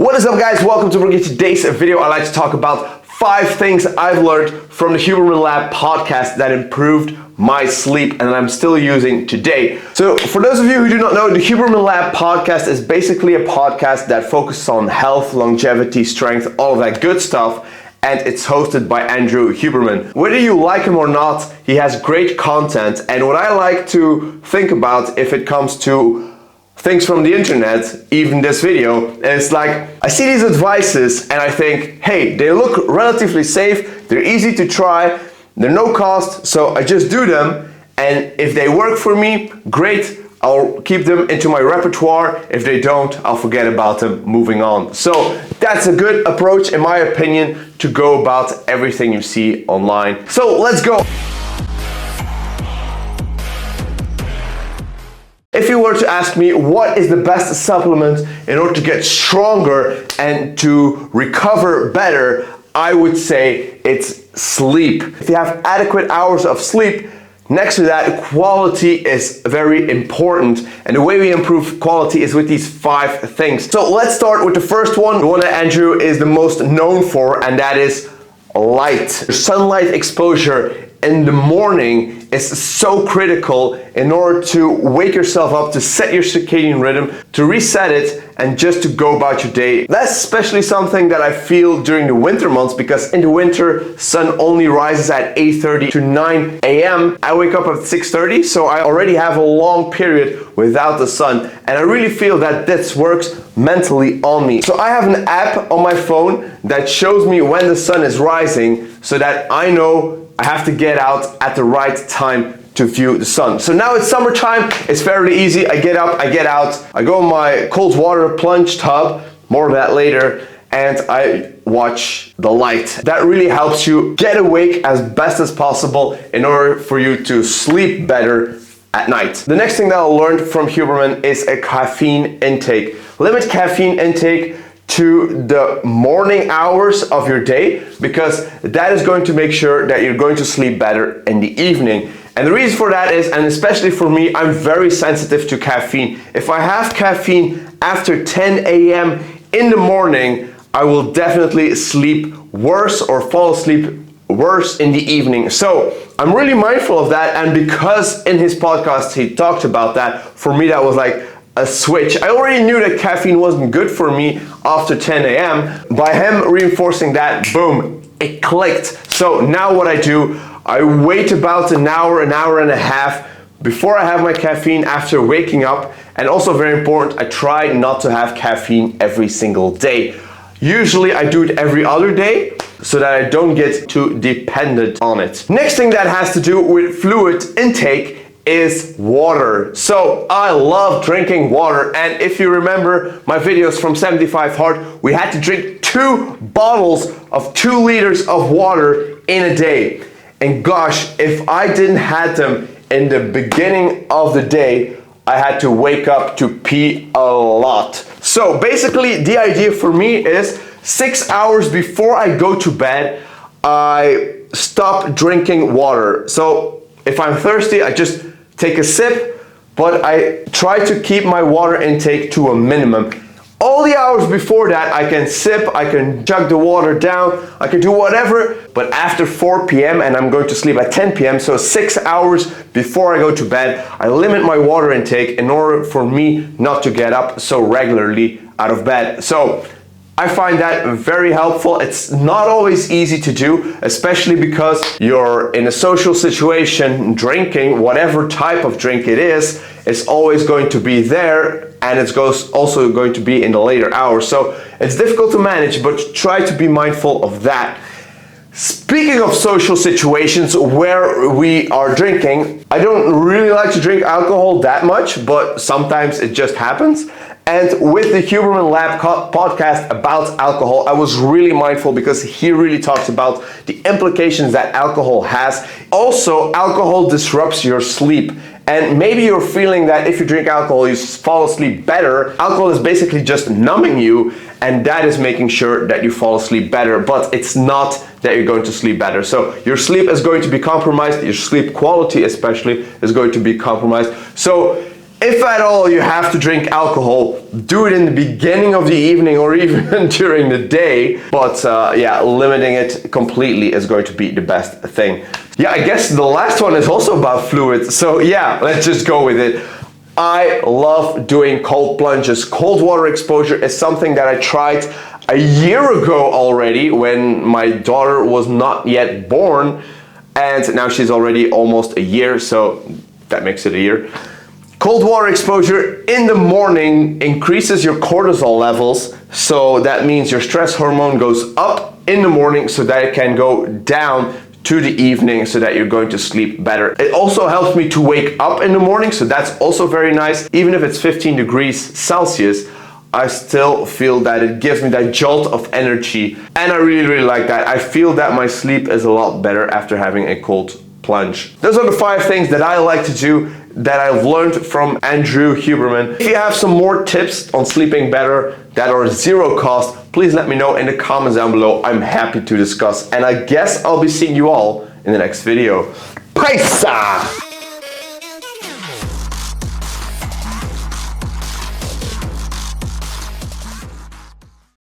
What is up, guys? Welcome to Barrookie. Today's video, I'd like to talk about 5 things I've learned from the Huberman Lab podcast that improved my sleep and that I'm still using today. So for those of you who do not know, the Huberman Lab podcast is basically a podcast that focuses on health, longevity, strength, all of that good stuff. And it's hosted by Andrew Huberman. Whether you like him or not, he has great content. And what I like to think about if it comes to things from the internet, even this video, is like, I see these advices and I think, hey, they look relatively safe, they're easy to try, they're no cost, so I just do them. And if they work for me, great, I'll keep them into my repertoire. If they don't, I'll forget about them, moving on. So that's a good approach, in my opinion, to go about everything you see online. So let's go. If you were to ask me what is the best supplement in order to get stronger and to recover better, I would say it's sleep. If you have adequate hours of sleep, next to that, quality is very important. And the way we improve quality is with these 5 things. So let's start with the first one, the one that Andrew is the most known for, and that is light. Sunlight exposure in the morning is so critical in order to wake yourself up, to set your circadian rhythm, to reset it, and just to go about your day. That's especially something that I feel during the winter months, because in the winter, sun only rises at 8:30 to 9 a.m. I wake up at 6:30, so I already have a long period without the sun, and I really feel that this works mentally on me. So I have an app on my phone that shows me when the sun is rising, so that I know I have to get out at the right time to view the sun. So now it's summertime, it's fairly easy. I get up, I get out, I go in my cold water plunge tub, more of that later, and I watch the light. That really helps you get awake as best as possible in order for you to sleep better at night. The next thing that I learned from Huberman is a caffeine intake. Limit caffeine intake to the morning hours of your day, because that is going to make sure that you're going to sleep better in the evening. And the reason for that is, and especially for me, I'm very sensitive to caffeine. If I have caffeine after 10 a.m. in the morning, I will definitely sleep worse or fall asleep worse in the evening. So I'm really mindful of that, and because in his podcast he talked about that, for me that was like a switch. I already knew that caffeine wasn't good for me after 10 a.m. By him reinforcing that, boom, it clicked. So now what I do, I wait about an hour and a half before I have my caffeine after waking up. And also very important, I try not to have caffeine every single day. Usually I do it every other day so that I don't get too dependent on it. Next thing that has to do with fluid intake is water. So I love drinking water, and if you remember my videos from 75 Hard, we had to drink 2 bottles of 2 liters of water in a day. And gosh, if I didn't have them in the beginning of the day, I had to wake up to pee a lot. So basically the idea for me is 6 hours before I go to bed, I stop drinking water. So if I'm thirsty, I just take a sip, but I try to keep my water intake to a minimum. All the hours before that, I can sip, I can chug the water down, I can do whatever, but after 4 p.m. and I'm going to sleep at 10 p.m., so 6 hours before I go to bed, I limit my water intake in order for me not to get up so regularly out of bed. So I find that very helpful. It's not always easy to do, especially because you're in a social situation. Drinking, whatever type of drink it is always going to be there, and it's also going to be in the later hours. So it's difficult to manage, but try to be mindful of that. Speaking of social situations where we are drinking, I don't really like to drink alcohol that much, but sometimes it just happens. And with the Huberman Lab podcast about alcohol, I was really mindful because he really talks about the implications that alcohol has. Also, alcohol disrupts your sleep. And maybe you're feeling that if you drink alcohol, you fall asleep better. Alcohol is basically just numbing you, and that is making sure that you fall asleep better, but it's not that you're going to sleep better. So your sleep is going to be compromised, your sleep quality especially is going to be compromised. So If at all you have to drink alcohol, do it in the beginning of the evening or even during the day. But yeah, limiting it completely is going to be the best thing. Yeah, I guess the last one is also about fluids. So yeah, let's just go with it. I love doing cold plunges. Cold water exposure is something that I tried a year ago already when my daughter was not yet born. And now she's already almost a year, so that makes it a year. Cold water exposure in the morning increases your cortisol levels, so that means your stress hormone goes up in the morning so that it can go down to the evening so that you're going to sleep better. It also helps me to wake up in the morning, so that's also very nice. Even if it's 15 degrees Celsius, I still feel that it gives me that jolt of energy, and I really like that. I feel that my sleep is a lot better after having a cold plunge. Those are the 5 things that I like to do that I've learned from Andrew Huberman. If you have some more tips on sleeping better that are zero cost, please let me know in the comments down below. I'm happy to discuss, and I guess I'll be seeing you all in the next video. Peace!